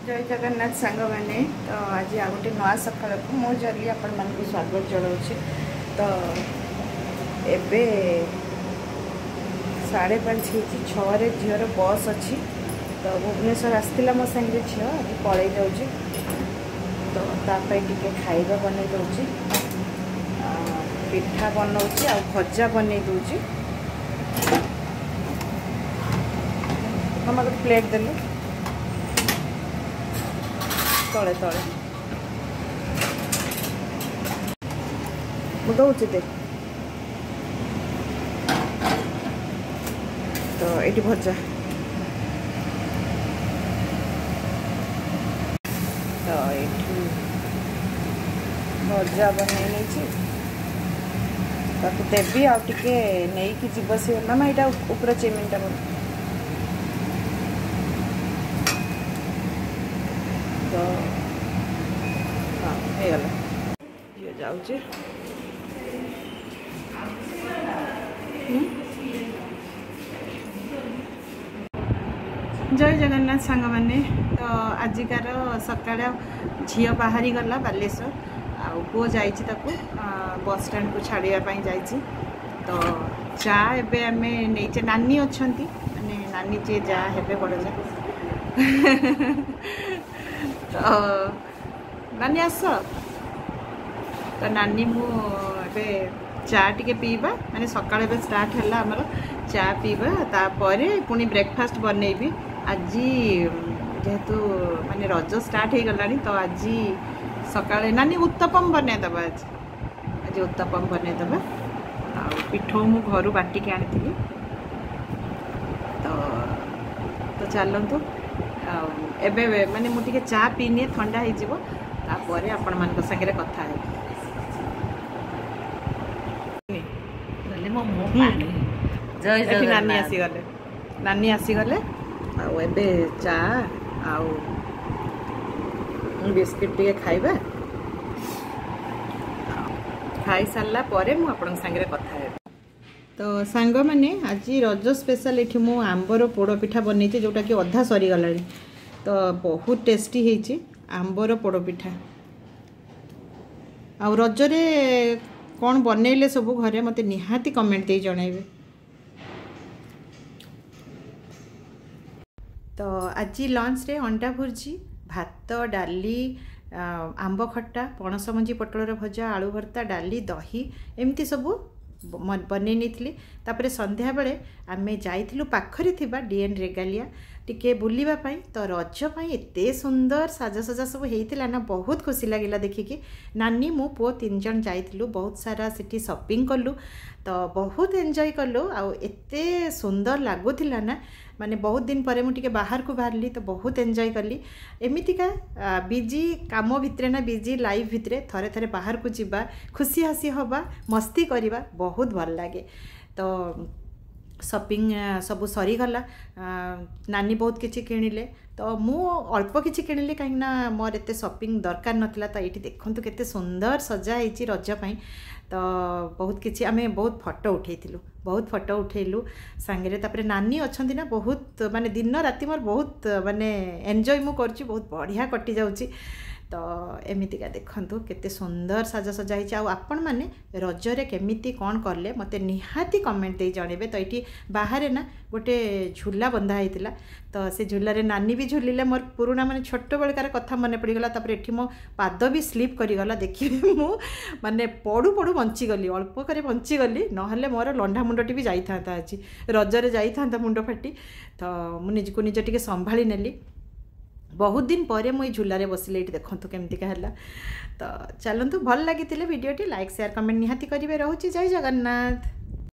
जय जगन्नाथ सांग मैंने तो आज आ गोटे नुआ सकाल को मो जल्दी आपण मान स्वागत जनाऊँ। तो एबे 5:30 6 झीर बस अच्छी तो भुवनेश्वर आसला मो सागे झील आज पलि जाऊँगी। तो टे खाइबा बन दूँ पिठा बनाऊँगी आ भजा बन दूँ। मामा गोटे प्लेट देलु तले तले मुझे दे तो ये भजा तो ये भजा बनई देवी आगे नहीं कि जीव सी मामा यहाँ ऊपर चेमिनटा तो हाँ ହେଇଗଲା ये जाऊँ। जय जगन्नाथ सांग मैंने तो आजिकार सकाळ झी बाहरी गला बालेश्वर आ पुओ जाइए बस स्टैंड को छाड़ापी जाइए। तो चा एबे आमे नहींचे नानी अच्छा माने नानी जे जा हेबे बड़ जा तो नानी आस तो नानी मुझे चा टे पीवा माने सकाळ स्टार्ट है आमर चा पीवा तापर पुणी ब्रेकफास्ट बनईबी। आज जेहेतु माने रज स्टार्ट हो गला तो आज सकाळे नानी उत्तपम बनईदबा आज उत्तपम बनईदबा आ पिठो मु घर बाटिक आनी तो चलतु एबे माने मुझे चा पीनी ठंडा होपर आपण मान संगे कथा नानी आसीगले आबे चा आउ बिस्किट टे खाइबा खाई सारा पर मुझे संगे कथा है। तो सांग मैंने आज रज स्पेशल ये मु आंबर पोड़पिठा बनई जोटा कि अधा सरीगला तो बहुत टेस्टी होती आंबर पोड़पिठा। आ रजरे कौन बनइले सब घरे मत निहाती कमेंट दे जनइबे। तो आज लंच रे अंडा भुर्जी भात डाली आंब खट्टा पणस मंजी पटलर भजा आलू भर्ता डाली दही एमती सब बनई नहीं। तापर संध्या बेले आमे जाइथिलु पाखरे थिबा डीएन रेगालिया टिके बुलिबा पई। तो रज पई एते सुंदर साजसजा सब हेइतिला ना बहुत खुशी लागिला देखिकी। नानी मो पुओ 3 जन जाइथिलु बहुत सारा सिटी शॉपिंग कलु तो बहुत एंजॉय कलु आ एते सुंदर लागुथिला ना माने बहुत दिन पर मुझे बाहर को बाहरली तो बहुत एंजॉय कली। एमितिका बिजी काम भितरे ना बिजी लाइफ भितरे थरे थरे बाहर को जीवा खुशी हसी हवा मस्ती करवा बहुत भल लगे। तो शॉपिंग सब सरीगला नानी बहुत किसी किणिले तो मु अल्प किसी किणिली कहीं मोर एत शॉपिंग दरकार नथिला। तो ये देखु केते सुंदर सजा होती रजपाई तो बहुत किसी आमे बहुत फोटो उठेलु बहुत फोटो उठेलु सांगे। तापर नानी अच्छा ना बहुत माने दिन राति मोर बहुत माने एंजॉय मु करछि बहुत बढ़िया कटि जाउछि। तो एमितिका देखंतु केते सुंदर साजसजा होइछि। आपण माने रजरे केमिति कौन करले मते निहाती कमेंट दे जणेबे। तो ये बाहर ना गोटे झूला बंधा होइतिला तो से झूलारे नानी भी झूलिले मोर पुराना माने छोट बेलकार कथा मन पड़गला। तापर एठी मो पाद भी स्लीप करिगला देखि मु माने पड़ू पड़ू बंची गली अल्प करे बंची गली नहले मोर लंडा मुंडटी भी जाई थांता अछि रजरे जाई थांता मुंड फाटी। तो मु निजको निज टिके संभाली नेली बहुत दिन पर मुझे झूलारे बसिले ये देखु केमतिका है। तो चलतु भल लगी वीडियोटी लाइक शेयर कमेंट निहाती करेंगे। रोचे जय जगन्नाथ।